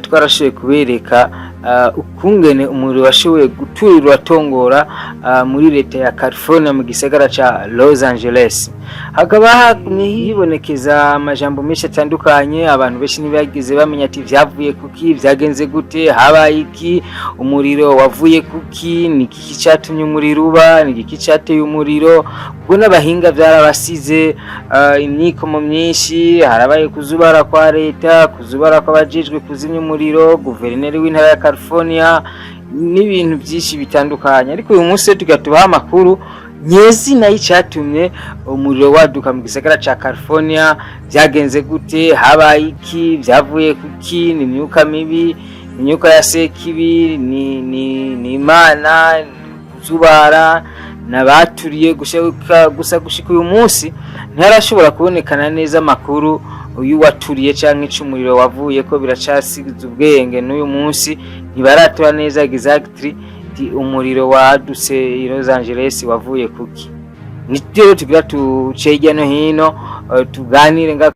twarashoboye kubereka ukungene umuriro washoboye guturira atongora muri leta ya California mu gisagara ca Los Angeles. Hakaba hibonekeza amajambo menshi atandukanye, abantu benshi ntibagize bamenya ati vyavuye kuki, vyagenze gute, habaye iki, umuriro wavuye kuki, ni iki cyatumye umuriro uba, ni iki cyateye umuriro. Ubwo n'abahinga vyarabasize imyikomo myinshi, harabaye kuzubara kwa leta, kuzubara kw'abajejwe kuzimya umuriro, guverineri w'intara ya California, n'ibintu byinshi bitandukanye. Ariko uyu munsi tugatubaha amakuru nyezi nayo icyatumye umuriro waduka mu gisagara ca California, vyagenze gute, habaye iki, vyavuye kuki, ni imyuka mibi, imyuka ya sekibi, ni Imana, kuzubara nabaturiye gushika uyu munsi ntarashobora kubonekana neza amakuru uyu waturiye canke icumuriro wavuye ko biracasize ubwenge. N'uyu munsi ntibaratora neza exactly umuriro waduse i Los Angeles wavuye kuki. Nitero tugira tucege no hino tuganire nga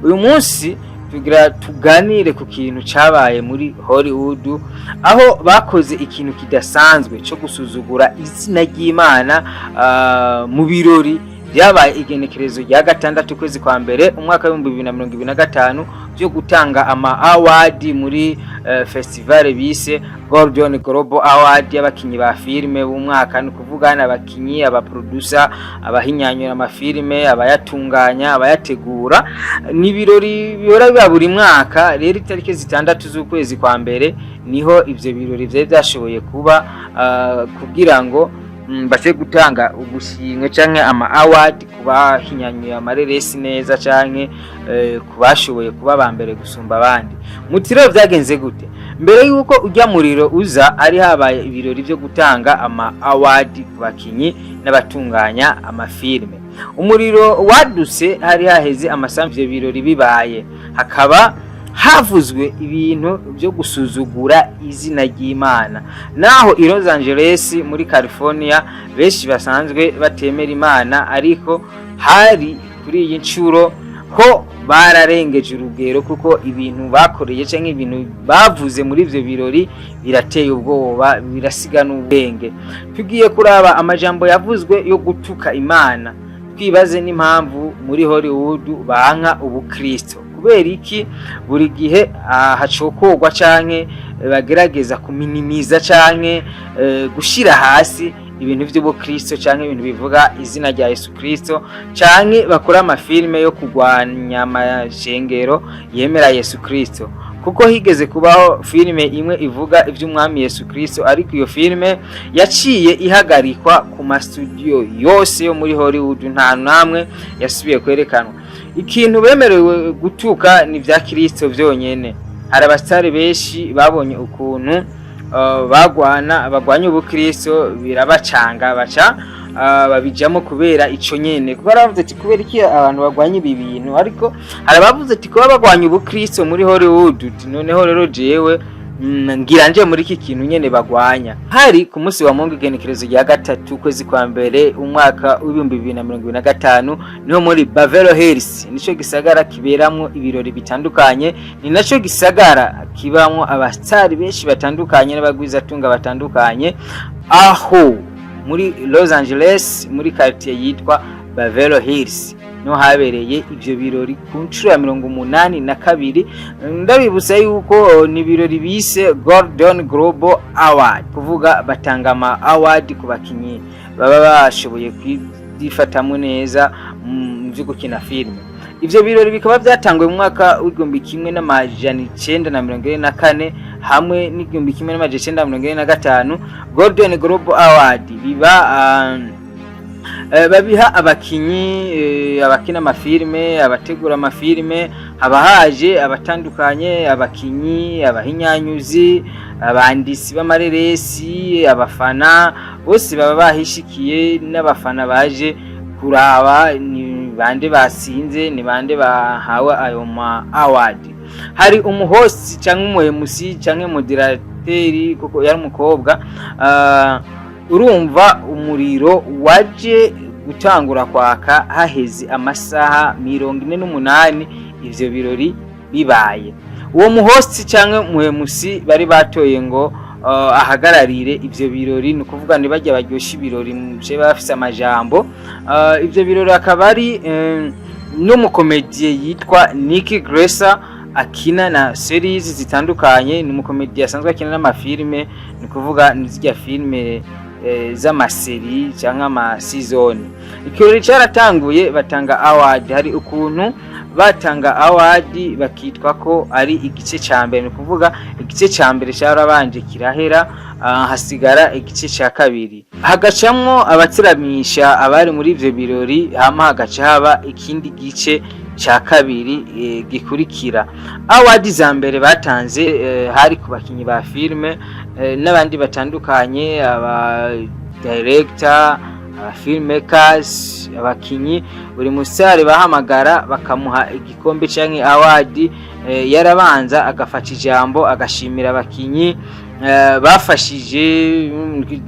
uyu munsi tugira tuganire ku kintu cabaye muri Hollywood, aho bakoze ikintu kidasanzwe cyo gusuzugura izina ry'Imana mu birori byabaye igenekerezo rya 6 kwezi kwa mbere umwaka wa 2025 byo gutanga ama award muri festival bise Golden Globe Award y'abakinyi ba filime b'umwaka. Ni kuvugana abakinyi, abaproducer, abahinyanyura amafilime, abayatunganya, abayategura. Ni birori bihora biba buri mwaka. Rero itariki 6 z'ukwezi kwa mbere niho ivyo birori byashoboye kuba kugira ngo base gutanga ugushimwe canke ama award kuba hinyanyuye amareresi neza canke kubashoboye kuba bambere gusumba abandi. Mutiro vyagenze gute? Mbere yuko ujya muriro uza ari habaye ibirori byo gutanga ama award ku bakinyi n'abatunganya amafilme. Umuriro waduse hari haheze amasamvye birori bibaye, hakaba havuzwe ibintu byo gusuzugura izina ry'Imana. Naho i Los Angeles muri California benshi basanzwe batemera Imana, ariko hari kuri iyi ncuro ho bararengeje urugero, kuko ibintu bakoreye canke ibintu bavuze muri ivyo birori birateye ubwoba, birasiga n'ubwenge. Tugiye kuraba amajambo yavuzwe yo gutuka Imana, twibaze n'impamvu muri Hollywood banka ubukristo. Kubera iki buri gihe hacokogwa canke bagerageza kuminimiza canke gushira hasi ibintu by'ubukristo canke ibintu bivuga izina rya Yesu Kristo, canke bakora amafilme yo kugwanya amashengero yemera Yesu Kristo. Kuko higeze kubaho filme imwe ivuga ivy'umwami Yesu Kristo, ariko iyo filme yaciye ihagarikwa ku mastudio yose yo muri Hollywood, nta namwe yasubiye kwerekanwa. Ikintu bemerewe gutuka ni vya Kristo vyonyene. Hari abastari benshi babonye ukuntu bagwanya ubukristo birabacanga, baca babijamo kubera ico nyene. Kuko baravuze ati kubera iki abantu bagwanya ibi bintu, ariko hari abavuze ati kuba bagwanya ubukristo muri Hollywood, noneho rero jewe ngira nje muri iki kintu nyene bagwanya. Hari ku munsi wa Mungu igenekerezo rya 3 kwezi kwa mbere umwaka wa 2025 niho muri Beverly Hills, nico gisagara kiberamwo ibirori bitandukanye, ni naco gisagara kibamwo abastari benshi batandukanye n'abagwizatunga batandukanye, aho muri Los Angeles muri quartier yitwa Beverly Hills no habereye ivyo birori ku ncuro ya 82. Ndabibutsa yuko ni birori bise Golden Globe Award, kuvuga batanga ama award ku bakinyi baba bashoboye kwifatamwe neza mu byo gukina filime. Ivyo birori bikaba byatangwe mu mwaka w'1944 hamwe n'1945. Golden Globe Award biba babiha abakinyi abakina amafilme, abategura amafilme, habahaje abatandukanye, abakinyi, abahinyanyuzi, abandisi b'amareresi, abafana bose baba bahishikiye, n'abafana baje kuraba bande basinze, ni bande bahawe ayo ma award. Hari umuhost cyangwa umuhemusi cyangwa moderateri kuko yari umukobwa, urumva umuriro waje gutangura kwaka haheze amasaha 48 ivyo birori bibaye. Uwo muhost cyangwa muhemusi bari batoye ngo ahagararire ivyo birori, ni kuvuga ni bajya baryoshya ibirori muje bafise amajambo. Ivyo birori akaba ari n'umukomedie yitwa Nikki Grace akina na series zitandukanye, ni umukomedie asanzwe akina n'amafilme, ni kuvuga nizijya filme z'amaseri cyangwa ama season. Ikirori cyaratanguye batanga award, hari ukuntu batanga award bakitwa ko ari igice ca mbere, ni kuvuga igice ca mbere cyarabanje kirahera, hasigara igice ca kabiri, hagacamwo abatsiramisha abari muri ivyo birori, hama hagaca haba ikindi gice cha kabiri gikurikira. Award za mbere batanze hari ku bakinyi ba filme n'abandi batandukanye, aba director, aba filmmakers, abakinyi, buri musare bahamagara bakamuha igikombe canke award. Yarabanza agafata ijambo agashimira abakinyi bafashije,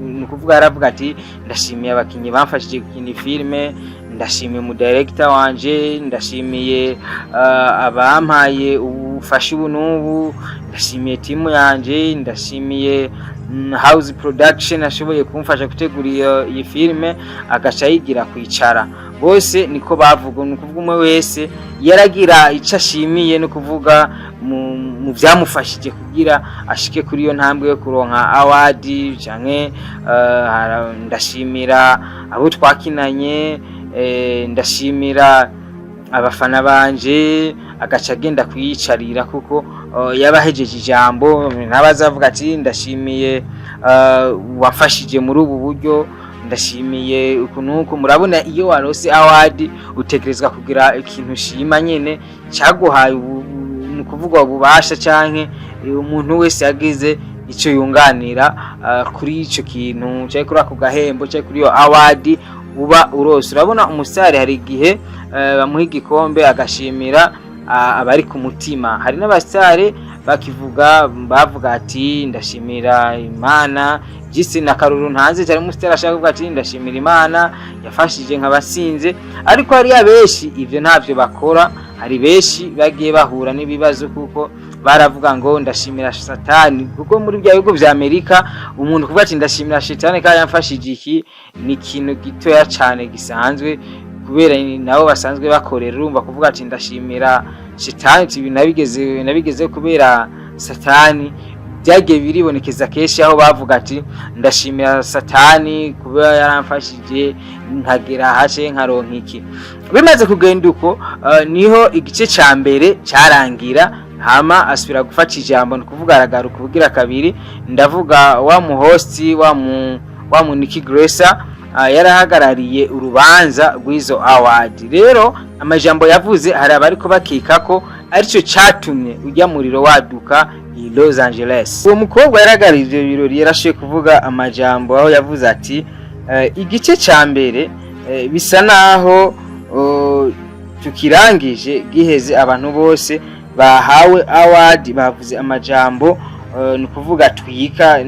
ni kuvuga aravuga ati ndashimiye abakinyi bamfashije gukina filme, ndashimiye mu director wanje, ndashimiye abampaye ubufasha ubu n'ubu, ndashimiye timu yanje, ndashimiye house production ashoboye kumfasha gutegura iyi filme. Agaca yigira kwicara, bose niko bavuga, ni kuvuga umwe wese yaragira ico ashimiye, no kuvuga mu byamufashije kugira ashike kuri iyo ntambwe yo kuronka award canke ndashimira abo twakinanye, ndashimira abafana banje. Agaca agenda kuyicarira kuko yabahejeje ijambo, nabazavuga ati ndashimiye wafashije muri ubu buryo, ndashimiye ukunuko. Murabona iyo warose award utegerezwa kugira ikintu shima nyene cyaguhaye, ni kuvuga ububasha canke umuntu wese yagize ico yunganira kuri ico kintu cyo kuri ako gahembo cyo kuri iyo award uba urose. Urabona umusare hari igihe bamuha igikombe agashimira abari ku mutima. Hari n'abasare bavuga ati ndashimira Imana, jisi na karuru ntanze cyari umusare ashaka kuvuga ati ndashimira Imana yafashije nk'abasinze. Ariko hari abeshi ivyo ntavyo bakora, hari beshi bagiye bahura n'ibibazo kuko baravuga ngo ndashimira Satani, kuko muri bya bigo vya Amerika umuntu kuvuga ati ndashimira Satani kandi yamfashije iki ni ikintu gitoya cyane gisanzwe, kubera nabo basanzwe bakorera. Urumva kuvuga ati ndashimira Satani ibi nabigeze kubera Satani, byagiye biribonekeza keshi aho bavuga ati ndashimira Satani kubera yaramfashije nkagera hashe nkaronka iki. Bimaze kugenda uko niho igice ca mbere cyarangira, hama asubira gufata ijambo, no kuvuga aragaruka kugira kabiri. Ndavuga wa mu host wa mu Nikki Grace yarahagarariye urubanza rw'izo award. Rero amajambo yavuze hari abari ko bakika ko arico cyatumye ujya muriro waduka i Los Angeles. Uwo mukobwa yaragarije ibirori yarashiye kuvuga amajambo aho yavuze ati igice ca mbere bisa naho tukirangije giheze, abantu bose bahawe award bavuze amajambo, ni kuvuga twika,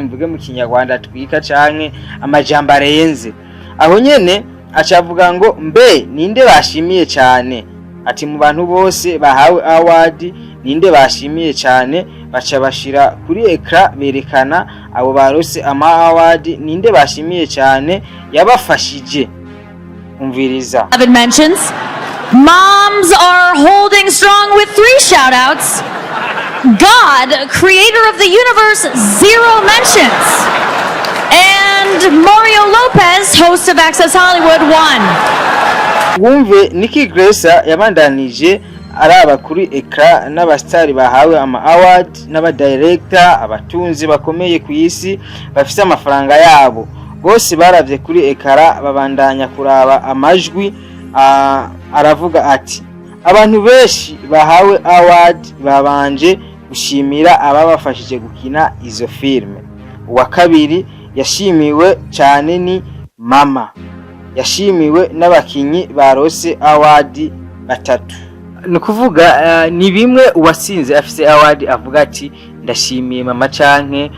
mvuge mu Kinyarwanda twika canke amajambo arenze. Aho nyene acavuga ngo mbe ninde bashimiye cyane, ati mu bantu bose bahawe award ninde bashimiye cyane. Baca bashira kuri ekra berekana abo barose ama award ninde bashimiye cyane yabafashije. Umviriza. 11 mentions. Moms are holding strong with 3 shout-outs. God, creator of the universe, 0 mentions. And Mario Lopez, host of Access Hollywood, 1. Wumve Nikki Grace yabandanije araba kuri ekra n'abastari bahawe ama award n'aba director, abatunzi bakomeye ku isi bafite amafaranga yabo. Bose baravye kuri ekara babandanya kuraba amajwi. Aravuga ati abantu benshi bahawe award babanje gushimira ababafashije gukina izo filme. Uwa kabiri yashimiwe cyane ni mama. yashimiwe n'abakinyi barose award batatu. Ni kuvuga ni bimwe uwasinze afise award avuga ati ndashimiye mama canke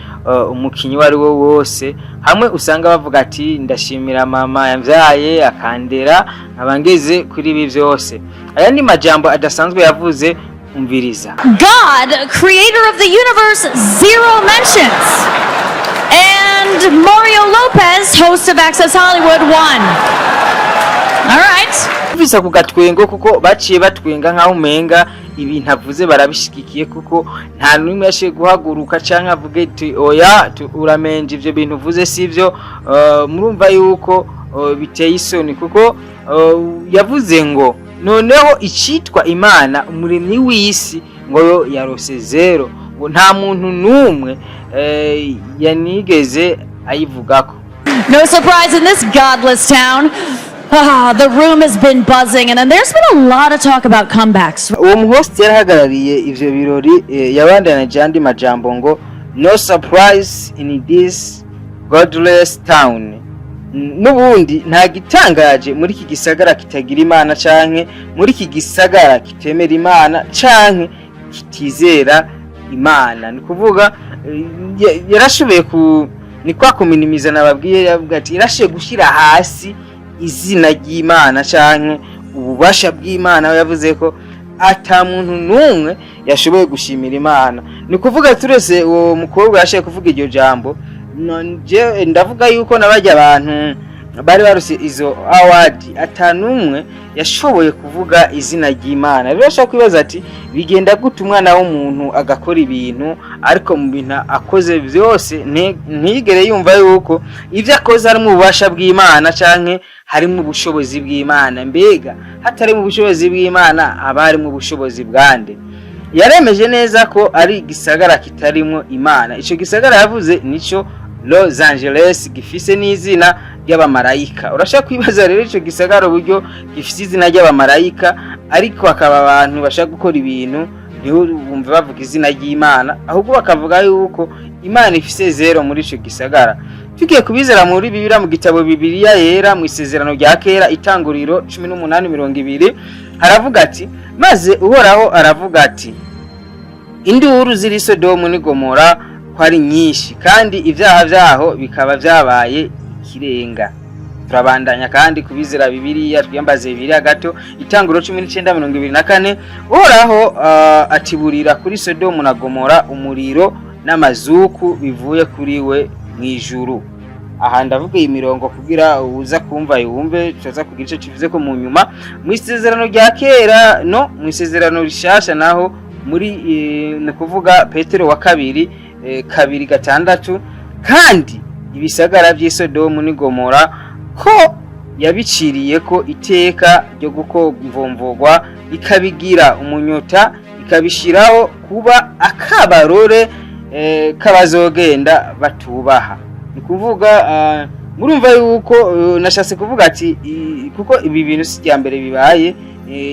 umukinyi wari wo wose, hamwe usanga bavuga ati ndashimira mama yamvyaye akandera abangeze kuri ibi byose. Aya ni majambo adasanzwe yavuze, umviriza. God, creator of the universe, zero mentions. And Mario Lopez, host of Access Hollywood, 1. All right. Visa ku gatwengo kuko baciye batwenga nkaho umenga ibintu avuze barabishigikiye, kuko nta numwe yashiye guhaguruka canke avuge ati oya uramenje ivyo bintu uvuze sivyo. Murumva yuko biteye isoni, kuko yavuze ngo noneho icitwa Imana umuremyi w'isi ngo yo yarose zero, ngo nta muntu numwe yanigeze ayivugako. No surprise in this godless town. The room has been buzzing, and then there's been a lot of talk about comebacks. Uwo muhost yarahagarariye ivyo birori yabandanaje andi majambo ngo no surprise in this godless town. Nubundi nta gitangaje muri iki gisagara kitagira Imana canke muri iki gisagara kitemera Imana canke kitizera Imana. Ni kuvuga yarashoboye ni kwa kuminimiza nababwiye, yavuga ati yarashoboye gushira hasi izina ry'Imana canke ububasha bw'Imana. Yavuze ko ata muntu numwe yashoboye gushimira Imana. Ni kuvuga turese uwo mukobwa yashoboye kuvuga iryo jambo, nje ndavuga yuko nabajya abantu bari baruse izo award ata numwe yashoboye kuvuga izina ry'Imana. Rero ashaka kwibaza ati bigenda gute umwana w'umuntu agakora ibintu ariko mu bintu akoze byose ntigere yumva yuko ivyo akoze ari mu bubasha bw'Imana canke hari mu bushobozi bw'Imana. Mbega hatari mu bushobozi bw'Imana abari mu bushobozi bwande? Yaremeje neza ko ari gisagara kitarimo Imana. Ico gisagara yavuze nico Los Angeles, gifise n'izina ry'abamarayika. Urashaka kwibaza rero ico gisagara uburyo gifise izina ry'abamarayika ariko akaba abantu bashaka gukora ibintu ntibumve bavuga izina ry'Imana, ahubwo bakavuga yuko Imana ifise zero muri ico gisagara. Tugiye kubizera muri Bibiliya mu gitabo Bibiliya yera mu isezerano rya kera Itanguriro 18:20 haravuga ati maze Uhoraho aravuga ati induru ziri Sodomu ni Gomora kwari nyinshi kandi ivyaha vyaho bikaba vyabaye ikirenga. Turabandanya kandi kubizera Bibiliya, twiyambaze Bibiliya gato Itanguriro 19:24 Uhoraho atiburira kuri Sodomu na Gomora umuriro n'amazuku bivuye kuri we mwijuru. Aha ndavuga imirongo kugira uza kumva yumve, tuza kugira ico kivuze ko mu nyuma mu isezerano rya kera no mu isezerano rishasha naho muri ni kuvuga Petero wa kabiri 2:6 kandi ibisagara by'Isodomu ni Gomora ko yabiciriye ko iteka ryo gukomvomvogwa ikabigira umunyota ikabishiraho kuba akabarore kabazogenda batubaha. Ni kuvuga murumva yuko nashatse kuvuga ati kuko ibi bintu si mbere bibaye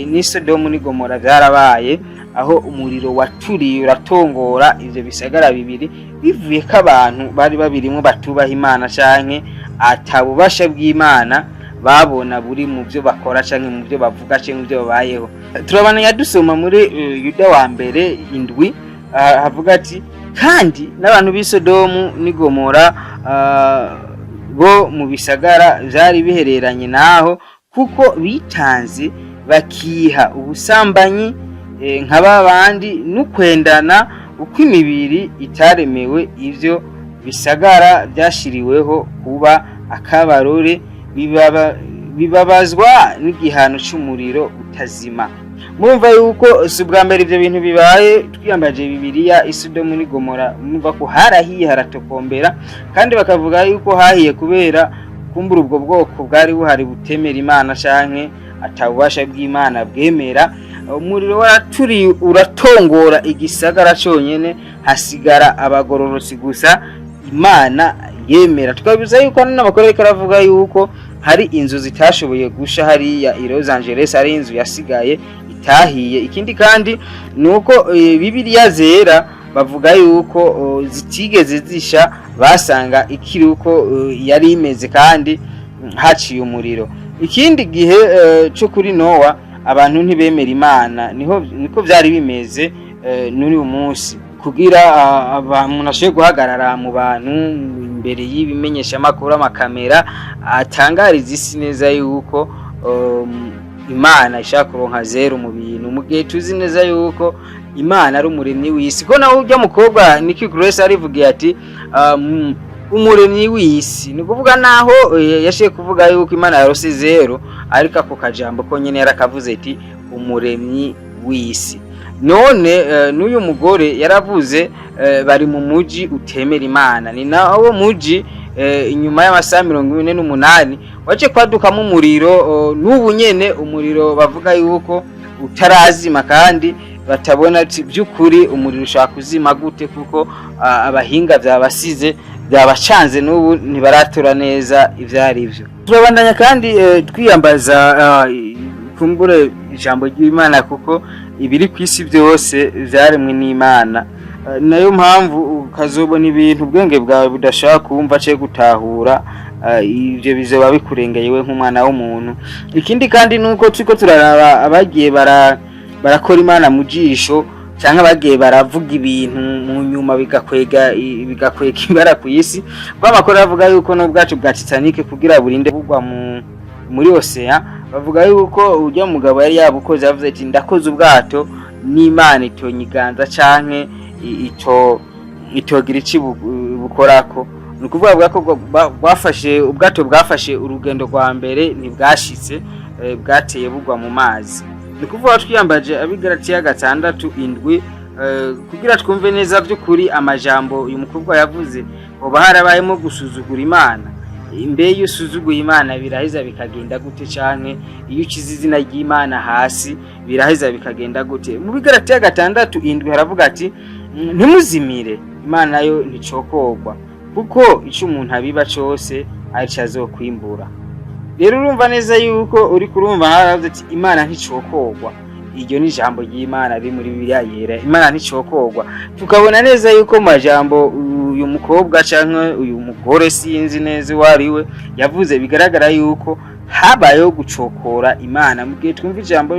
ni Sodomu ni Gomora byarabaye, aho umuriro waturiye uratongora ivyo bisagara bibiri bivuye ko abantu bari babirimo batubaha Imana canke atabubasha bw'Imana babona buri mu byo bakora canke mu byo bavuga canke mu byo babayeho. Turabana dusoma muri Yuda wa mbere 7 havuga ati kandi n'abantu b'Isodomu ni Gomora bo mu bisagara byari bihereranye naho kuko bitanze bakiha ubusambanyi nk'ababandi n'ukwendana uko imibiri itaremewe. Ivyo bisagara byashiriweho kuba akabarore bibabazwa n'igihano cy'umuriro utazima. Murumva yuko si bwa mbere ivyo bintu bibaye. Twiyambaje Bibiliya Isodomu ni Gomora mumva ko harahiye haratokombera, kandi bakavuga yuko hahiye kubera kumbura ubwo bwoko bwari buhari butemera Imana canke atabubasha bw'Imana bwemera. Umuriro waraturi uratongora igisagara cyonyene, hasigara abagororotsi gusa Imana yemera. Tukabiza yuko n'abakora baravuga yuko hari inzu zitashoboye gusha hariya i Los Angeles, ari inzu yasigaye itahiye. Ikindi kandi nuko Bibiliya zera bavuga yuko zitigeze zisha, basanga ikiri uko yari imeze kandi haciye umuriro. Ikindi gihe cyo kuri Nowa abantu ntibemera Imana, niko byari bimeze n'uri umunsi, kugira abantu nashoboye guhagarara mu bantu imbere y'ibimenyesha makuru amakamera atangariza isi neza yuko Imana ishaka kuronka zero mu bintu, mu gihe tuzi neza yuko Imana ari umuremyi w'isi. Ko nawe ujya mukobwa Nicky Grace arivugiye ati umuremyi w'isi, ni kuvuga naho yashiye kuvuga yuko Imana yarose zero, ariko ako kajambo ko nyene yarakavuze ati umuremyi w'isi. None n'uyu mugore yaravuze bari mu muji utemera Imana, ni nawo muji inyuma y'amasaha 48 waje kwadukamo umuriro. N'ubu nyene umuriro bavuga yuko utarazima, kandi batabona ati by'ukuri umuriro ushaka kuzima gute, kuko abahinga byabasize byabacanze n'ubu ntibaratura neza ivyari byo. Turabandanya kandi twiyambaza kumbure ijambo ry'Imana, kuko ibiri kwisi byose byaremwe n'Imana. Nayo mpamvu ukazobona ibintu ubwenge bwawe budashaka kumva cyo gutahura, ivyo bizoba bikurengeyewe nk'umwana w'umuntu. Ikindi kandi nuko turiko turaraba abagiye barakora Imana mu jisho, cyangwa bagiye baravuga ibintu mu nyuma bigakwega ibara ku isi. Kwa makuru avuga yuko n'ubwacu bwa Titanic kugira burinde bugwa muri ocean, bavuga yuko ujya mugabo yari yabukoze, yavuze ati ndakoze ubwato n'Imana itonyiganza canke itogira iki bukorako. Nukuvuga ko bwafashe ubwato bwafashe urugendo rwa mbere ntibwashitse, bwateye bugwa mu mazi. Nukuvuga twiyambaje Abigalatiya 6:7 kugira twumve neza by'ukuri amajambo uyu mukobwa yavuze, hoba harabayemo gusuzugura Imana. Imbe iyo usuzuguye Imana biraheza bikagenda gute, canke iyo ukize izina ry'Imana hasi biraheza bikagenda gute? Mu Bigalatiya 6:7 haravuga ati ntimuzimire, Imana nayo nticokogwa, kuko icyo umuntu abiba cyose arico azokwimbura. Rero urumva neza yuko uri kurumva haravuze ati Imana nticokogwa. Iryo ni ijambo ry'Imana riri muri Bibiliya yera, Imana nticokogwa. Tukabona neza yuko majambo uyu mukobwa canke uyu mugore sinzi neza wariwe yavuze, bigaragara yuko habayeho gucokora Imana. Mu gihe twumva ijambo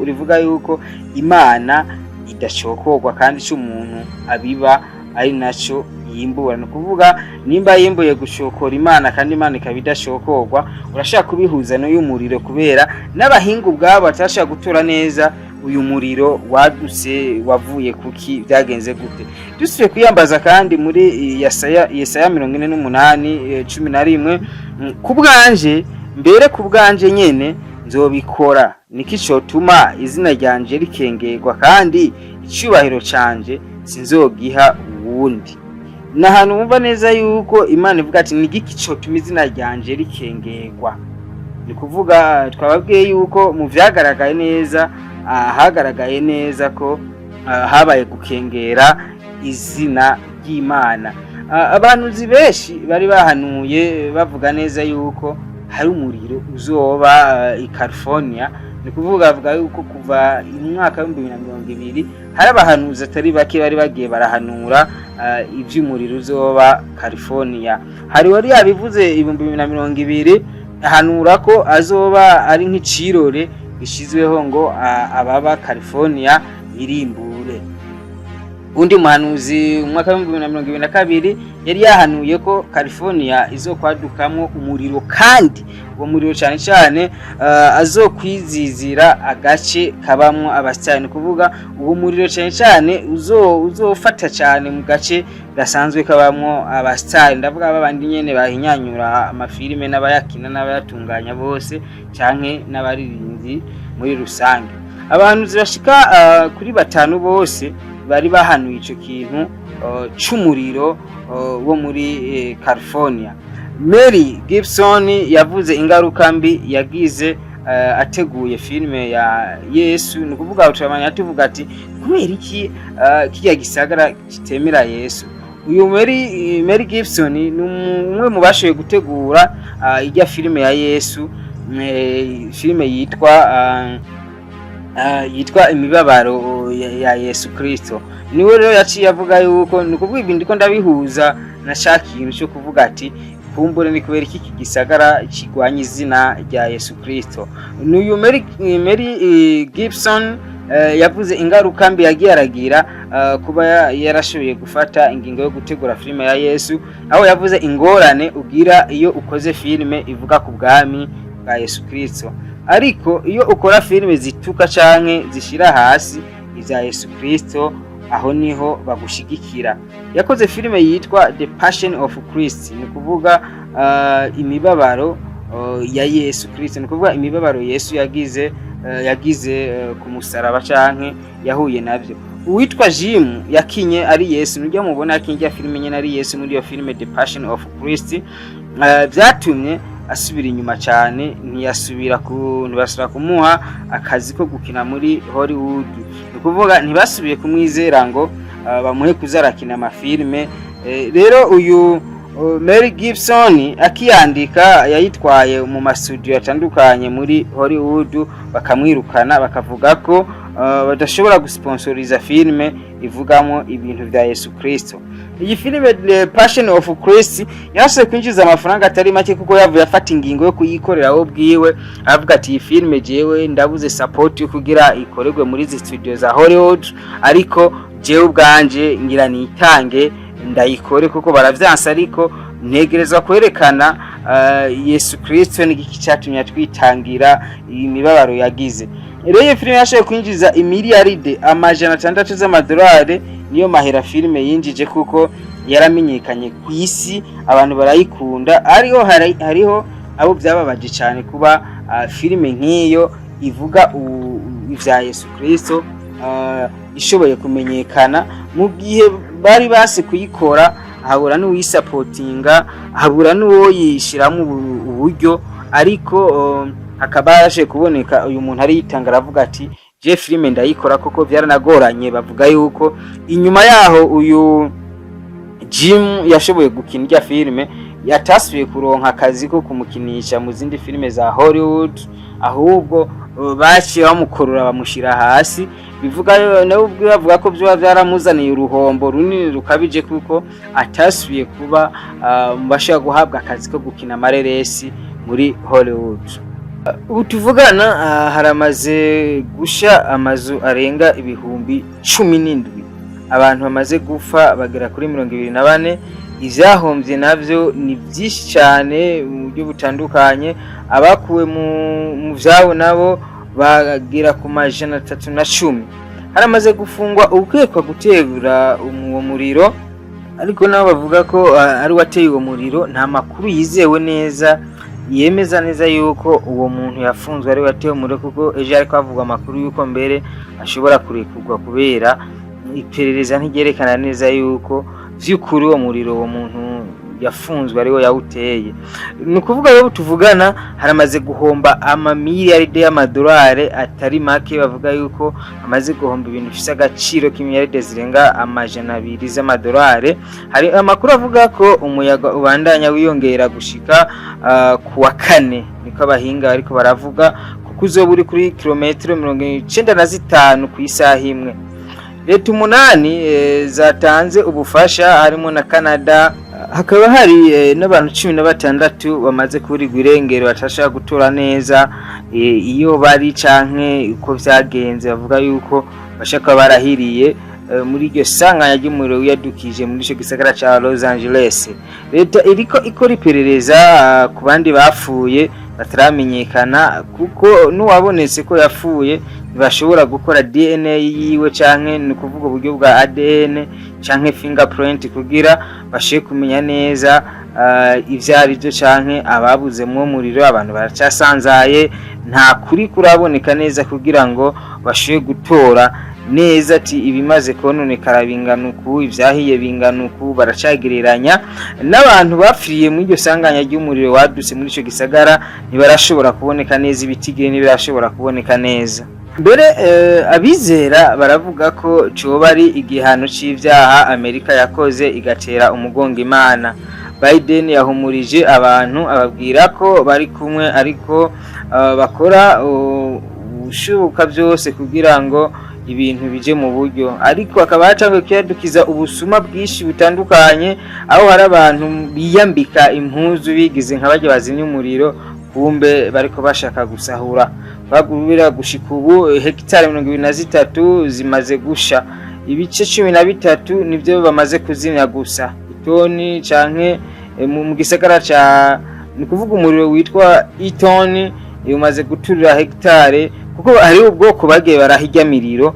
rivuga yuko Imana idacokogwa, kandi icyo umuntu abiba ari naco yimbura. No kuvuga nimba yimbuye gushokora Imana kandi Imana ikabidashokogwa, urashaka kubihuza n'uyu muriro, kubera n'abahinga ubwabo batashaka gutura neza uyu muriro waduse wavuye kuki, byagenze gute. Dusubiye kwiyambaza kandi muri Yesaya 48:11 kubwanje, mbere kubwanje nyene nzobikora, niki cotuma izina ryanje rikengerwa, kandi icyubahiro canje sinzogiha uwundi. Na hano umva neza yuko Imana ivuga ati nigiki cotuma izina ryanje rikengerwa. Ni kuvuga twababwiye yuko mu vyagaragaye neza, hagaragaye neza ko habaye gukengera izina ry'Imana. Abantu zibeshi bari bahanuye bavuga neza yuko hari umuriro uzoba i California. Ni kuvuga avuga yuko kuva mwaka wa 2020 hari abahanuzi atari bake bari bagiye barahanura ivy'umuriro uzoba California. Hari wari yabivuze 2020 ahanura ko azoba ari nk'icirore gishizweho ngo ababa California birimbure. Undi muhanuzi umwaka wa 2022 yari yahanuye ko California izokwadukamwo umuriro, kandi uwo muriro cyane cyane azokwizizira agace kabamwo abasitani. Kuvuga uwo muriro cyane cyane uzofata cyane mu gace gasanzwe kabamwo abasitani. Ndavuga babandi nyene bahinyanyura amafilime n'abayakina n'abayatunganya bose, canke n'abaririmbyi muri rusange. Abantu zirashika kuri 5 bose bari bahanuye ico kintu c'umuriro wo muri California. Mary Gibson yavuze ingaruka mbi yagize ateguye filime ya Yesu. Ni kuvuga utamanya tuvuga ati kubera iki kiya gisagara kitemera Yesu. Uyu Mary Gibson ni umwe mu bashoboye gutegura ijya filime ya Yesu, filime yitwa imibabaro ya Yesu Kristo. Niwe rero yaciye avuga yuko ni kuvuga ibindi ko ndabihuza na shaka ikintu cyo kuvuga ati kumbure ni kubera iki gisagara kigwanya izina rya Yesu Kristo. N'uyu Mary Gibson yavuze ingaruka mbi yagiye aragira kuba yarashoboye gufata ingingo yo gutegura filime ya Yesu, aho yavuze ingorane ugira iyo ukoze filime ivuga ku bwami bwa Yesu Kristo, ariko iyo ukora filime zituka canke zishira hasi iza Yesu Kristo, aho niho bagushigikira. Yakoze filime yitwa The Passion of Christ, ni kuvuga imibabaro ya Yesu Kristo, ni kuvuga imibabaro Yesu yagize ku musaraba canke yahuye navyo. Uwitwa Jim yakinye ari Yesu, nujya mubona yakinye filime nyene ari Yesu muri iyo filime The Passion of Christ, byatumye asubira inyuma cyane, ntibasubira kumuha akazi ko gukina muri Hollywood. Ni kuvuga ntibasubiye kumwizera ngo bamuhe kuzarakina amafilme. Rero uyu Mary Gibson akiyandika yayitwaye mu masudio atandukanye muri Hollywood, bakamwirukana bakavuga ko badashobora gusponsoriza filme ivugamo ibintu vya Yesu Kristo. Iyi filime The Passion of Christ yashoboye kwinjiza amafaranga atari make, kuko yavuye afata ingingo yo kuyikorera aho bwiwe, avuga ati iyi filime jewe ndabuze support yo kugira ikorerwe muri izi studio za Hollywood, ariko jewe ubwanje ngira nitange ndayikore kuko baravyansa, ariko ntegerezwa kwerekana Yesu Kristo n'igiki cyatumye twitangira imibabaro yagize. Rero iyi filime yashoboye kwinjiza imiliyaride amajana 600 z'amadolari, niyo mahera filime yinjije kuko yaramenyekanye ku isi, abantu barayikunda. Hariho abo byababaje cyane kuba filime nk'iyo ivuga ivya Yesu Kristo ishoboye kumenyekana mu gihe bari basi kuyikora, habura n'uwisapotinga, habura n'uwo yishiramo uburyo, ariko hakaba yarashe kuboneka uyu muntu ari yitanga aravuga ati je filime ndayikora koko byaranagoranye. Bavuga yuko inyuma yaho uyu Jim yashoboye gukina irya filime yatasubiye kuronka akazi ko kumukinisha mu zindi filime za Hollywood, ahubwo baciye bamukorora bamushira hasi. Bivuga nawe ubwo bavuga ko byo byaramuzaniye uruhombo runini rukabije, kuko atasubiye kuba mbasha guhabwa akazi ko gukina amareresi muri Hollywood. Ubu tuvugana haramaze gusha amazu arenga ibihumbi 17, abantu bamaze gufa bagera kuri 24. Ivyahombye navyo ni byinshi cyane mu buryo butandukanye, abakuwe mu vyabo nabo bagera ku majana 310. Haramaze gufungwa ukekwa gutegura uwo muriro, ariko nabo bavuga ko ari wateye uwo muriro. Nta makuru yizewe neza yemeza neza yuko uwo muntu yafunzwe ari wateye umuriro, kuko ejo ariko avuga amakuru yuko mbere ashobora kurekurwa kubera iperereza ntigerekana neza yuko vy'ukuri uwo muriro uwo muntu yafunzwe ariwo yawuteye. Ni kuvuga rero tuvugana haramaze guhomba amamiliyaride y'amadolari atari make. Bavuga yuko amaze guhomba ibintu bifite agaciro k'imiliyaride zirenga amajana 200 z'amadolari. Hari amakuru avuga ko umuyaga ubandanya wiyongera gushika ku wa 4, niko abahinga ariko baravuga, kuko uzoba uri kuri kilometero 95 ku isaha imwe. Leta 8 zatanze ubufasha, harimo na Canada. Hakaba hari n'abantu 16 bamaze kuri gwirengero batashaka gutora neza iyo bari canke uko vyagenze. Bavuga yuko bashaka barahiriye muri iryo sanganya ry'umuriro wiyadukije muri ico gisagara ca Los Angeles. Leta iriko ikora iperereza ku bandi bapfuye bataramenyekana, kuko nuwabonetse ko yapfuye bashobora gukora DNA yiwe canke ni kuvuga uburyo bwa ADN canke fingerprint kugira bashe kumenya neza ivyari byo canke ababuzemwo umuriro. Abantu baracasanzaye, nta kuri kuraboneka neza kugira ngo bashe gutora neza ati ibimaze kononekara binganuku, ivyahiye binganuku. Baracagereranya n'abantu bapfiriye muri iryo sanganya ry'umuriro wadutse muri ico gisagara, ntibarashobora kuboneka neza, ibitigire ntibirashobora kuboneka neza. Mbere abizera baravuga ko coba ari igihano c'ivyaha Amerika yakoze igatera umugongo Imana. Biden yahumurije abantu ababwira ko bari kumwe, ariko bakora ubushoboka byose kugira ngo ibintu bije mu buryo, ariko akaba yatangiye kuyadukiza ubusuma bwinshi butandukanye, aho hari abantu biyambika impuzu bigize nk'abarya bazimya umuriro, kumbe bariko bashaka gusahura. Bagubira gushika ubu hegitari 23 zimaze gusha, ibice 13 nivyo bamaze kuzimya gusa. Itoni canke mu gisagara ca ni kuvuga umuriro witwa itoni umaze guturira hegitare, kuko hari ubwoko bagiye barahijya miriro.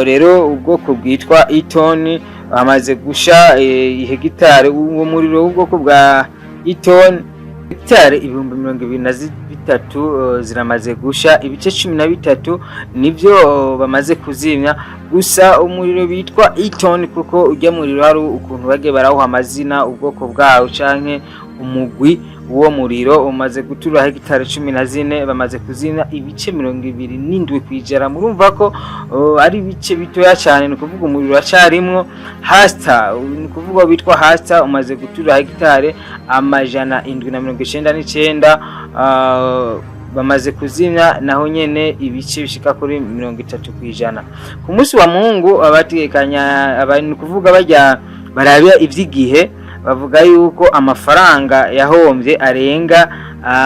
Rero ubwoko bwitwa itoni bamaze gusha hegitare. Uwo muriro w'ubwoko bwa itoni hegitare 2023 ziramaze gusha, ibice 13 nivyo bamaze kuzimya gusa. Umuriro bitwa itoni kuko ujya muriro hari ukuntu bagiye barawuha amazina, ubwoko bwawo canke umugwi uwo muriro umaze gutura hegitare 14 bamaze kuzimya ibice 27 kwijana. Murumva ko ari ibice bitoya cyane, ni kuvuga umuriro acarimwo. Hasta ni kuvuga bitwa hasta umaze gutura hegitare 799 bamaze kuzimya, naho nyene ibice bishika kuri 30 kwijana. Ku munsi wa Mungu abategekanya abantu kuvuga bajya barabya ivyigihe, bavuga yuko amafaranga yahombye arenga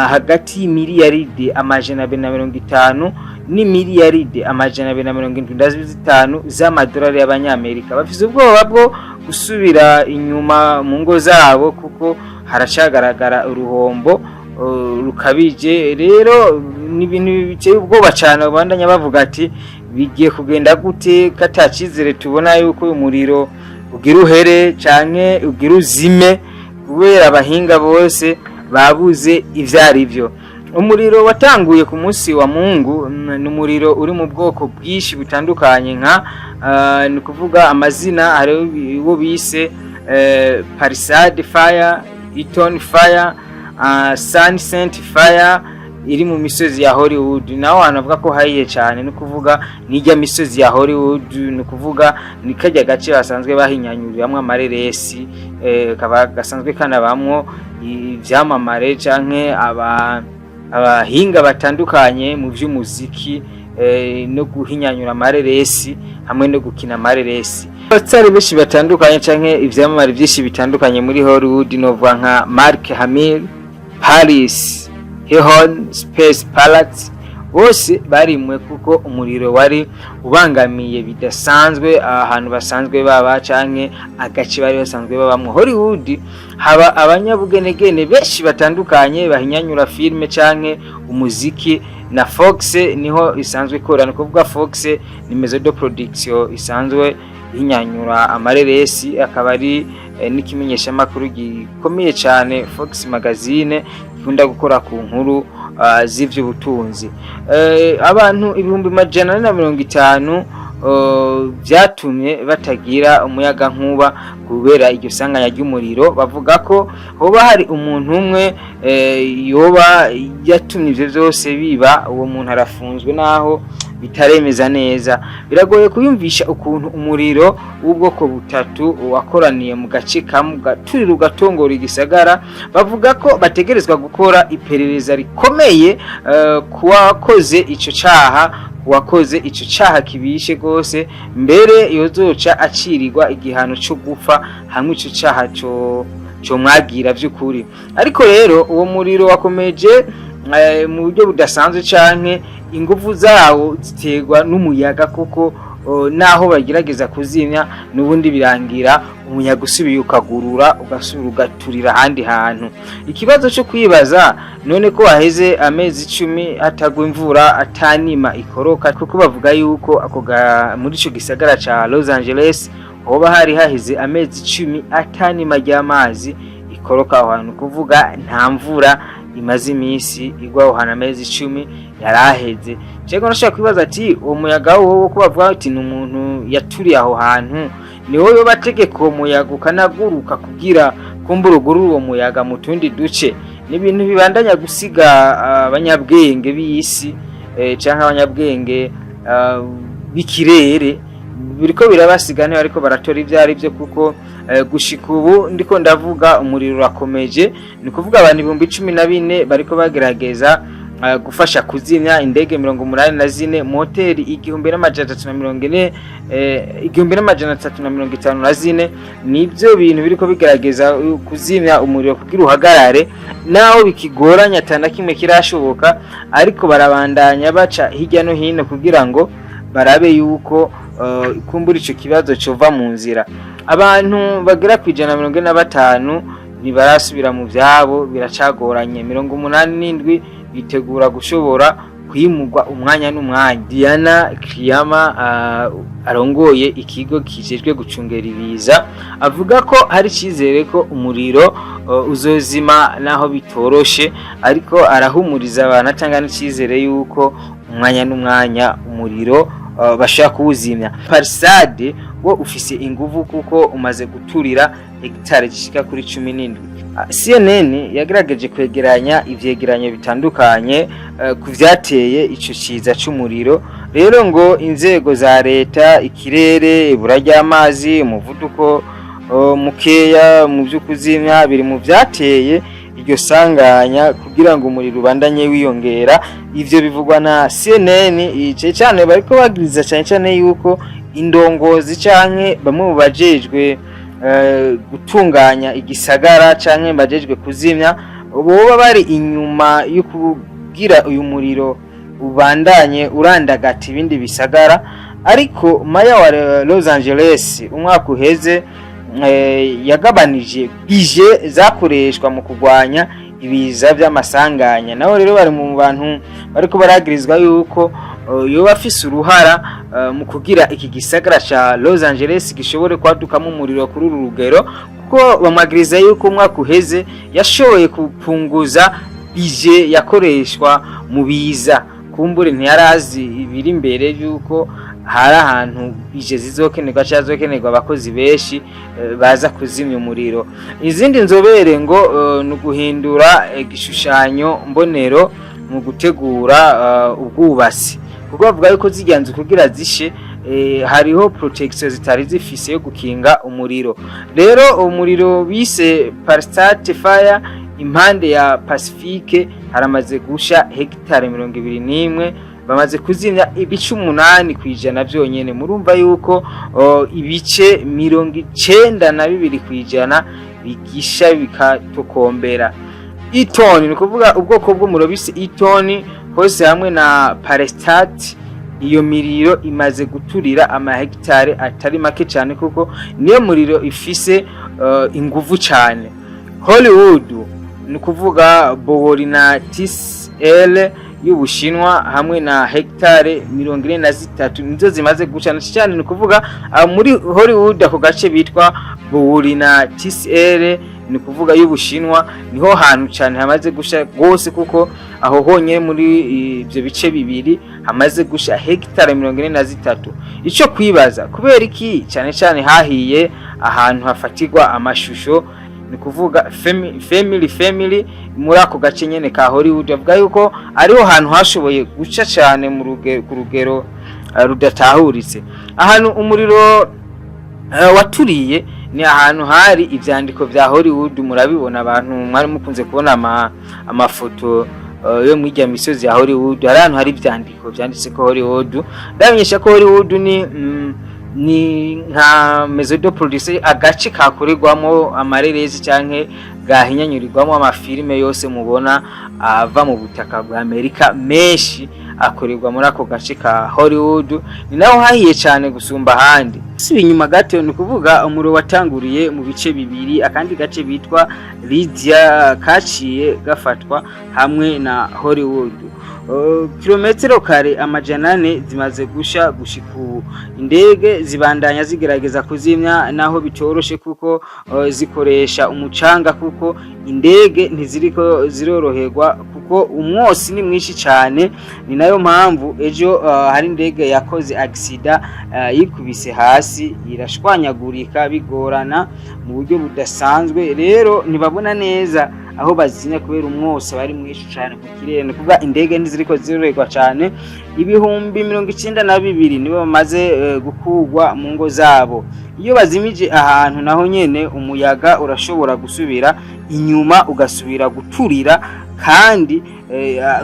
hagati y'imiliyaridi 250 n'imiliyaridi 275 z'amadolari y'abanyamerika. Bafise ubwoba bwo gusubira inyuma mu ngo zabo kuko haracagaragara uruhombo rukabije. Rero ni ibintu biteye ubwoba cyane, bandanya bavuga ati bigiye kugenda gute katacizere tubona yuko uyu muriro ugira uhere canke ugira uzime, kubera abahinga bose babuze ivyari byo. Umuriro watanguye ku munsi wa Mungu, ni umuriro uri mu bwoko bwinshi butandukanye, nka ni kuvuga amazina hari uwo bise Palisade Fire, Eaton Fire, Sunset Fire iri mu misozi ya Hollywood. Naho hanavuga ko hayiye cyane, ni kuvuga nijya misozi ya Hollywood, ni kuvuga ni kajya gace basanzwe bahinyanyuriramo amareresi, kaba gasanzwe kanabamwo ivyamamare canke abahinga batandukanye mu vy'umuziki, no guhinyanyura amareresi hamwe no gukina amareresi. Abatsari benshi batandukanye canke ivyamamare byinshi bitandukanye muri Hollywood, novuga nka Mark Hamill, Paris Hilton, Space Palace, bose barimwe kuko umuriro wari ubangamiye bidasanzwe ahantu basanzwe baba canke agace bari basanzwe babamwe. Hollywood haba abanyabugenegene benshi batandukanye bahinyanyura filme canke umuziki, na Fox niho isanzwe ikorana. Kuvuga Fox ni maison de production isanzwe ihinyanyura amareresi, akaba ari n'ikimenyesha makuru gikomeye cyane. Fox magazine ikunda gukora ku nkuru z'ivy'ubutunzi. Abantu 150 byatumye batagira umuyaga nkuba kubera iryo sanganya ry'umuriro. Bavuga ko hoba hari umuntu umwe yoba yatumye ivyo byose biba, uwo muntu arafunzwe naho bitaremeza neza. Biragoye kuyumvisha ukuntu umuriro w'ubwoko butatu wakoraniye mu gace kamwe gaturira ugatongora igisagara. Bavuga ko bategerezwa gukora iperereza rikomeye kuwakoze ico caha, wakoze ico caha kibishe gose, mbere yozoca acirirwa igihano cyo gupfa hamwe ico caha cyo mwagira vy'ukuri. Ariko rero uwo muriro wakomeje mu buryo budasanzwe canke ingufu zawo ziterwa n'umuyaga, kuko naho bagerageza kuzimya n'ubundi birangira umuyaga usubiye ukagurura ugasubira ugaturira ahandi hantu. Ikibazo cyo kwibaza none ko waheze amezi 10 atagwa imvura atanima ikoroka, kuko bavuga yuko muri ico gisagara ca Los Angeles hoba hari haheze amezi 10 atanima ry'amazi ikoroka aho hantu. Kuvuga nta mvura imaze iminsi igwa aho hantu amezi 10 yaraheze. Cego nashaka kwibaza ati uwo muyaga wo ko bavuga ati n'umuntu yaturiye aho hantu, ni wowe bategeka uwo muyaga ukanaguruka kugira kumburuguru uwo muyaga mu tundi duce. Ni ibintu bibandanya gusiga abanyabwenge b'isi canke abanyabwenge b'ikirere, biriko birabasigana ariko baratora ivyari byo, kuko gushika ubu ndiko ndavuga umuriro urakomeje. Ni kuvuga abantu 14 bariko bagerageza gufasha kuzimya indege 84, moteri 1354 nivyo bintu biriko bigarageza kuzimya umuriro kugira uhagarare, naho bikigoranya atana kimwe kirashoboka, ariko barabandanya baca hirya no hino kugira ngo barabe yuko kumbura ico kibazo cova mu nzira. Abantu bagera ku 145 ntibarasubira mu vyabo, biracagoranye. 87 bitegura gushobora kwimurwa umwanya n'umwanya. Diana Kriyama arongoye ikigo kijejwe gucungera ibiza avuga ko hari cizere ko umuriro uzozima naho bitoroshe, ariko arahumuriza abantu atanga n'icizere yuko umwanya n'umwanya umuriro bashaka kuwuzimya. Parsade wo ufise inguvu kuko umaze guturira hegitare zishika kuri 17. CNN yagerageje kwegeranya ivyegeranyo bitandukanye ku vyateye ico ciza c'umuriro. Rero ngo inzego za leta, ikirere, ibura ry'amazi, umuvuduko mukeya mu vy'ukuzimya biri mu vyateye iryo sanganya kugira ngo umuriro ubandanye wiyongera. Ivyo bivugwa na CNN. Ice cyane bariko bagiriza cyane yuko indongozi canke bamwe mu bajejwe gutunganya igisagara canke bajejwe kuzimya boba bari inyuma yo kugira uyu muriro ubandanye urandagata ibindi bisagara. Ariko Maya wa Los Angeles umwaka uheze yagabanije bije zakoreshwa mu kugwanya ibiza by'amasanganya. Naho rero bari mu bantu bariko baragirizwa yuko yoba afise uruhara mu kugira iki gisagara ca Los Angeles gishobore kwadukamo umuriro kuri uru rugero, kuko bamwagiriza yuko umwaka uheze yashoboye kupunguza bije yakoreshwa mu biza. Kumbure ntiyarazi ibiri imbere yuko hari ahantu bije zizokenerwa cyazokenerwa abakozi benshi baza kuzimya umuriro. Izindi nzobere ngo nuguhindura igishushanyo mbonero mu gutegura ubwubasi, kuko bavuga yuko zijyanze kugira zishe hariho protection zitari zifise yo gukinga umuriro. Rero umuriro bise Parsate Fire impande ya Pacifique haramaze gusha hegitare 21, bamaze kuzimya ibice 8% byonyene. Murumva yuko ibice 92% bigisha bikatokombera. Itoni ni kuvuga ubwoko bw'umuriro bise itoni hose hamwe na Parestate, iyo miriro imaze guturira amahegitare atari make cyane, kuko niyo muriro ifise inguvu cyane. Hollywood ni kuvuga Boholina TCL y'Ubushinwa hamwe na hegitare 43 nizo zimaze gucana cyane. Ni kuvuga muri Hollywood ako gace bitwa Boholina TCL ni kuvuga y'Ubushinwa niho hantu cyane hamaze gusha gose, kuko aho honye muri ibyo bice bibiri hamaze gusha hegitare 43. Ico kwibaza kubera iki cyane cyane hahiye ahantu hafatirwa amashusho, ni kuvuga family muri ako gace nyene ka Hollywood. Avuga yuko ariho hantu hashoboye guca cyane ku rugero rudatahuritse. Ahantu umuriro waturiye ni ahantu hari ivyandiko vya Hollywood. Murabibona abantu mwari mukunze kubona amafoto yo mw'ijya misozi ya Hollywood, hari ahantu hari ivyandiko vyanditse ko Hollywood. Ndamenyesha ko Hollywood ni nka maison de production, agace kakorerwamo amarerezi canke gahinyanyurirwamo amafilme yose mubona ava mu butaka bwa Amerika menshi akorerwa muri ako gace ka Hollywood. Ni naho hahiye cyane gusumba ahandi. Si inyuma gato ni kuvuga umuro watanguriye mu bice bibiri, akandi gace bitwa Lydia kaciye gafatwa hamwe na Hollywood. Kilometero kare 400 zimaze gushiku. Indege zibandanya zigerageza kuzimya naho bitoroshe, kuko zikoresha umucanga, kuko indege ntiziriko ziroroherwa kuko umwosi ni mwinshi cyane. Ni nayo mpamvu ejo hari indege yakoze accident yikubise hasi irashwanyagurika bigorana mu buryo budasanzwe. Rero ntibabona neza aho bazinya kubera umwose bari mwinshi cyane ku kirere, kuvuga indege ntiziriko zirorerwa cyane. Ibihumbi 92 nibo bamaze gukugwa mu ngo zabo. Iyo bazimije ahantu naho nyene umuyaga urashobora gusubira inyuma ugasubira guturira kandi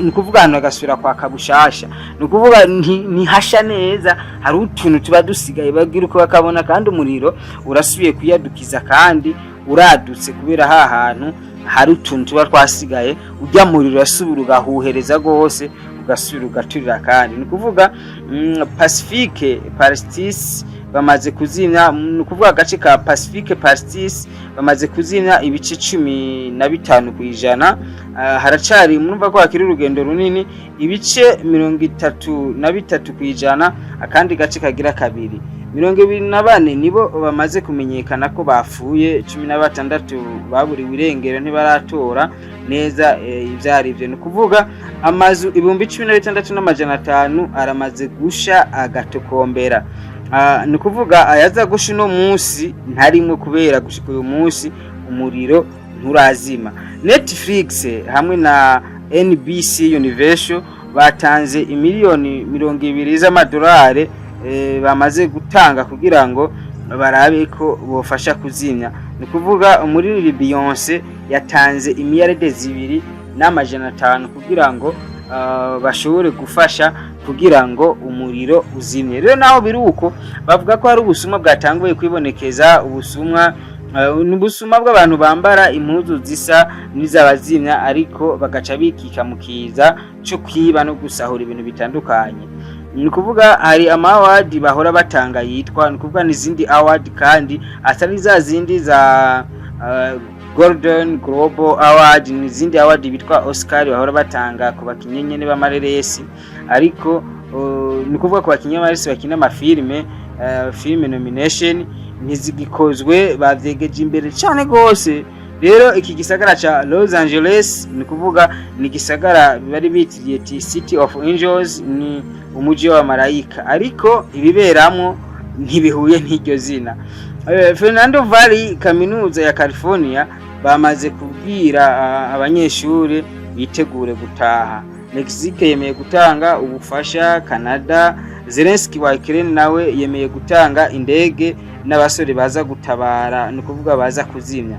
ni ukuvuga ahantu hagasubira kwaka bushasha, ni ukuvuga ntihasha neza, hari utuntu tuba dusigaye bagira uko bakabona, kandi umuriro urasubiye kuyadukiza kandi uradutse kubera ha hantu hari utuntu tuba twasigaye, ujya muriro urasubira ugahuhereza rwose ugasubira ugaturira. kandi ni ukuvuga Pacifique Palestis bamaze kuzimya, ni ukuvuga agace ka Pacifique Palestis bamaze kuzimya ibice 15%. Haracari mwumva ko hakiri urugendo runini, ibice 33%, akandi gace kagira kabiri 24 nibo bamaze kumenyekana ko bapfuye, 16 baburiwe irengero ntibaratora neza ivyari ivyo. ni ukuvuga amazu 16,500 aramaze gusha agatokombera. ni ukuvuga ayaza gusha uno munsi ntarimwe kubera gushika uyu munsi umuriro nturazima. Netflix hamwe na NBC Universal batanze imiliyoni 20 z'amadolari bamaze gutanga kugira ngo barabe ko bofasha kuzimya. ni ukuvuga muri Beyonce yatanze imiliyaride 2.5 kugira ngo bashobore gufasha kugira ngo umuriro uzimye. Rero naho biruko bavuga ko hari ubusuma bwatanguye kwibonekeza, ubusuma n'ubusuma bw'abantu bambara impuzu zisa n'izabazimya ariko bagaca bikika mukiza cyo kwiba no gusahura ibintu bitandukanye. ni ukuvuga hari award bahora batanga yitwa, ni ukuvuga n'izindi award kandi atari za zindi za Golden Global Award, n'izindi award bitwa Oscar bahora batanga ku bakinyenyene b'amareresi, ariko ni ukuvuga ku bakinyamaresi bakina amafilme film nomination ntizigikozwe, bavyegeje imbere cyane gose. Rero iki gisagara cha Los Angeles ni kuvuga ni gisagara bari bitiriye City of Angels, ni umuji wa marayika, ariko ibiberamo ntibihuye n'iryo zina. Fernando Valley kaminuza ya California bamaze kubwira abanyeshuri bitegure gutaha. Mexique yemeye gutanga ubufasha, Canada Zelensky wa Ukraine nawe yemeye gutanga indege n'abasore baza gutabara, ni kuvuga baza kuzimya.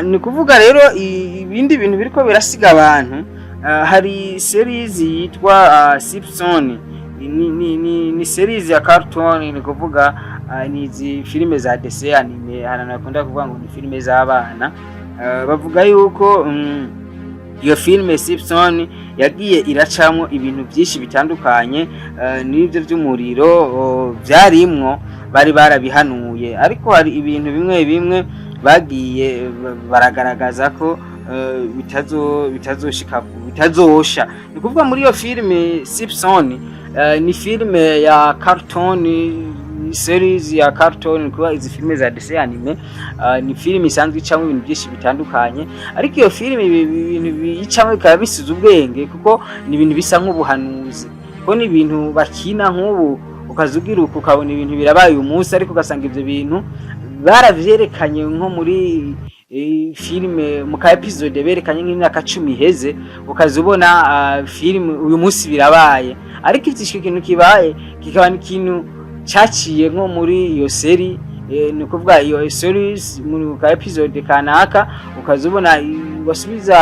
ni kuvuga rero ibindi bintu biriko birasiga abantu. hari series yitwa Simpson, ni series ya cartoon, ni kuvuga ni filime za DC anime, haranakunda kuvuga ngo ni filime z'abana. bavuga yuko iyo filime Simpson yagiye iracamo ibintu byinshi bitandukanye, n'ibyo by'umuriro byarimwo bari barabihanuye, ariko hari ibintu bimwe bimwe bagiye baragaragaza ko bitazosha. ni kuvuga muri iyo filime Simpson, ni filime ya cartoon, series ya cartoon, kuba izi filime za DC anime, ni filime isanzwe icamo ibintu byinshi bitandukanye, ariko iyo filime ibintu bicamo bikaba bisize ubwenge, kuko ni ibintu bisa nk'ubuhanuzi, ko ni ibintu bakina nk'ubu ukazugira ukabona ibintu birabaye umunsi, ariko ugasanga ivyo bintu baravyerekanye nko muri filime mu ka episode berekanye nk'imyaka 10 iheze, ukazubona filime uyu munsi birabaye, ariko iki kintu kibaye kikaba ikintu cyaciye nko muri iyo seri. ni kuvuga iyo series mu ka episode kanaka, ukazubona basubiza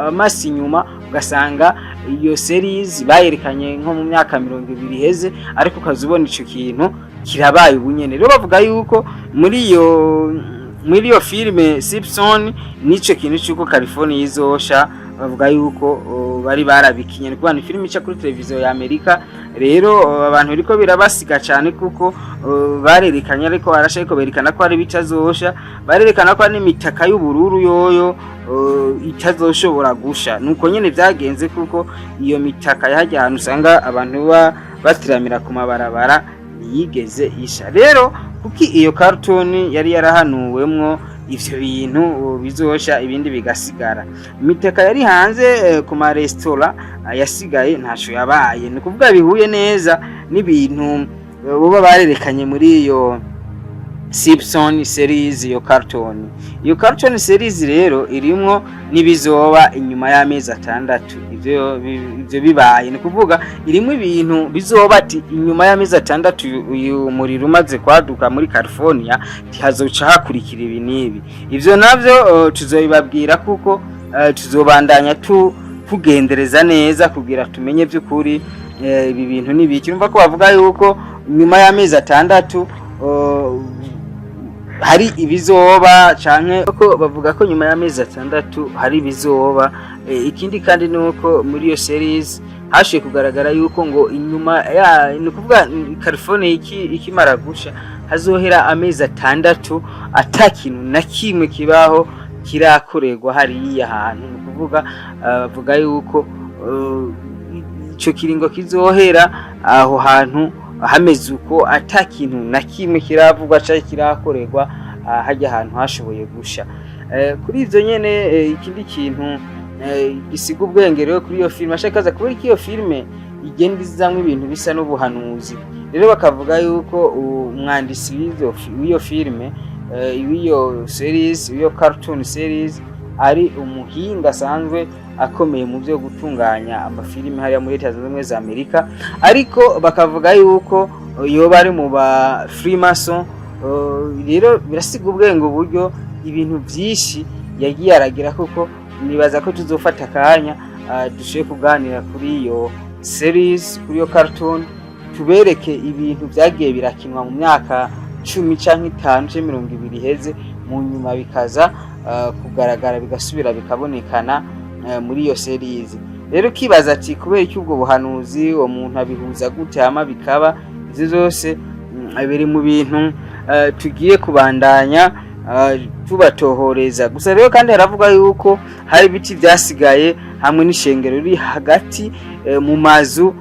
amasi nyuma ugasanga iyo series bayerekanye nko mu myaka 20 iheze, ariko ukazubona ico kintu kirabaye ubunyene. Rero bavuga yuko muri iyo filime Simpson nico kintu cyuko California izosha, bavuga yuko bari barabikinye, ni kuba ni filime ica kuri televiziyo ya Amerika. Rero abantu biriko birabasiga cyane kuko barerekanye, ariko barashaka berekana ko ari bitazosha, barerekana ko ari imitaka y'ubururu yoyo itazoshobora gusha. nuko nyene byagenze, kuko iyo mitaka yahajya ahantu usanga abantu batiramira ku mabarabara yigeze isha. Rero kuki iyo cartoon yari yarahanuwemwo ivyo bintu bizosha ibindi bigasigara, imiteka yari hanze ku ma restaurant yasigaye ntaco yabaye. ni kuvuga bihuye neza n'ibintu boba barerekanye muri iyo Simpson series. iyo cartoon series rero irimwo nibizoba inyuma y'amezi 6 ivyo bibaye. ni kuvuga irimwo ibintu bizoba ati inyuma y'amezi 6 uyu muriro umaze kwaduka muri California tihazoca hakurikira ibi nibi. ivyo navyo tuzobibabwira kuko tuzobandanya tugendereza neza kugira tumenye by'ukuri ibi bintu n'ibiki. Urumva ko bavuga yuko nyuma y'amezi 6 hari ibizoba canke ko bavuga ko nyuma y'amezi 6 hari ibizoba. Ikindi kandi nuko muri iyo series hashiye kugaragara yuko ngo inyuma ni kuvuga California ikimara gusha hazohera amezi 6 atakintu na kimwe kibaho kirakorerwa hariya hantu. Ni kuvuga bavuga yuko ico kiringo kizohera aho hantu hameze uko atakintu na kimwe kiravugwa cyangwa kirakorerwa hajya ahantu hashoboye gusha. Kuri ivyo nyene ikindi kintu gisiga ubwenge rero kuri iyo filme ashakaza kubera iyo filme igenda izamwe ibintu bisa n'ubuhanuzi. Rero bakavuga yuko umwandisi w'iyo filme w'iyo series w'iyo cartoon series ari umuhinga asanzwe akomeye mu byo gutunganya amafilime hariya muri Leta Zunze Ubumwe za Amerika, ariko bakavuga yuko yoba ari mu ba Freemason. Rero birasiga ubwenge uburyo ibintu byinshi yagiye aragira, kuko nibaza ko tuzofata akanya dushoye kuganira kuri iyo series, kuri iyo cartoon, tubereke ibintu byagiye birakinwa mu myaka 10 canke 5 canke 20 heze, mu nyuma bikaza kugaragara bigasubira bikabonekana muri iyo series. Rero kibaza ati kubera iki ubwo buhanuzi uwo muntu abihuza gute hama bikaba. Izi zose biri mu bintu tugiye kubandanya tubatohoreza. Gusa rero kandi haravuga yuko hari biti byasigaye hamwe n'ishengero riri hagati mu mazu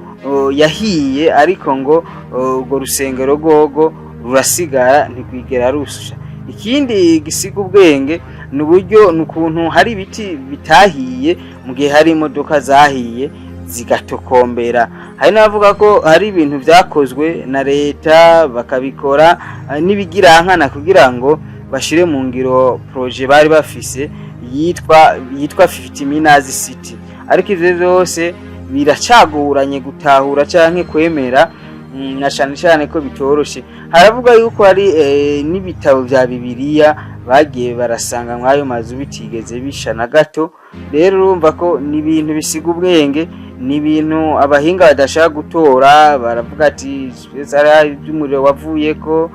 yahiye, ariko ngo urwo rusengero gogo rurasigara ntikwigera rusha. Ikindi gisiga ubwenge n'uburyo n'ukuntu hari ibiti bitahiye mu gihe hari imodoka zahiye zigatokombera. Hari navuga ko hari ibintu byakozwe na leta bakabikora n'ibigirankana kugira ngo bashire mu ngiro projet bari bafise yitwa 50 Minaz City, ariko ivyo byose biracaguranye gutahura canke kwemera, na cyane ko bitoroshe. Haravuga yuko hari n'ibitabo bya Bibiliya bagiye barasanga mwayo mazu bitigeze bisha na gato. Rero urumva ko ni ibintu bisiga ubwenge, ni ibintu abahinga badashaka gutora. Baravuga ati ari by'umuriro wavuye ko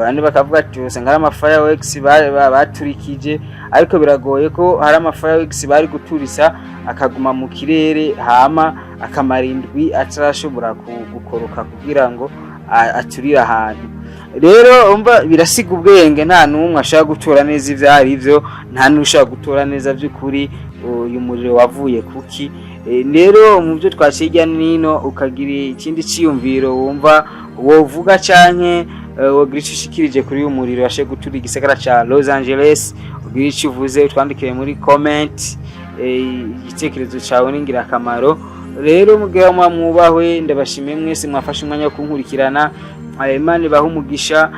andi bakavuga ati usanga ari fireworks baturikije, ariko biragoye ko hari fireworks bari guturisa akaguma mu kirere hama akamara indwi atarashobora gukoroka kugira ngo aturira ahantu. Rero umva birasiga ubwenge, nta numwe ashaka gutora neza ivyo ari byo, nta nushaka gutora neza by'ukuri uyu muriro wavuye kuki. Rero mu byo twashijya nino ukagira ikindi ciyumviro wumva wovuga canke wogirishikirije kuri uyu muriro washe gutura igisagara ca Los Angeles, ugirice uvuze utwandikire muri comment igitekerezo cyawe ningira akamaro. Rero mugihe mwubahwe, ndabashimiye mwese mwafashe umwanya wo kunkurikirana. Imana ibahe umugisha.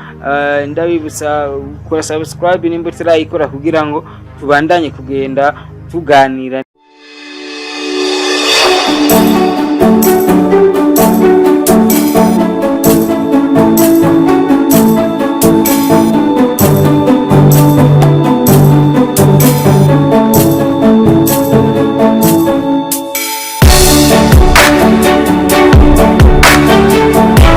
Ndabibutsa gukora subscribe nimba utarayikora kugira ngo tubandanye kugenda tuganira.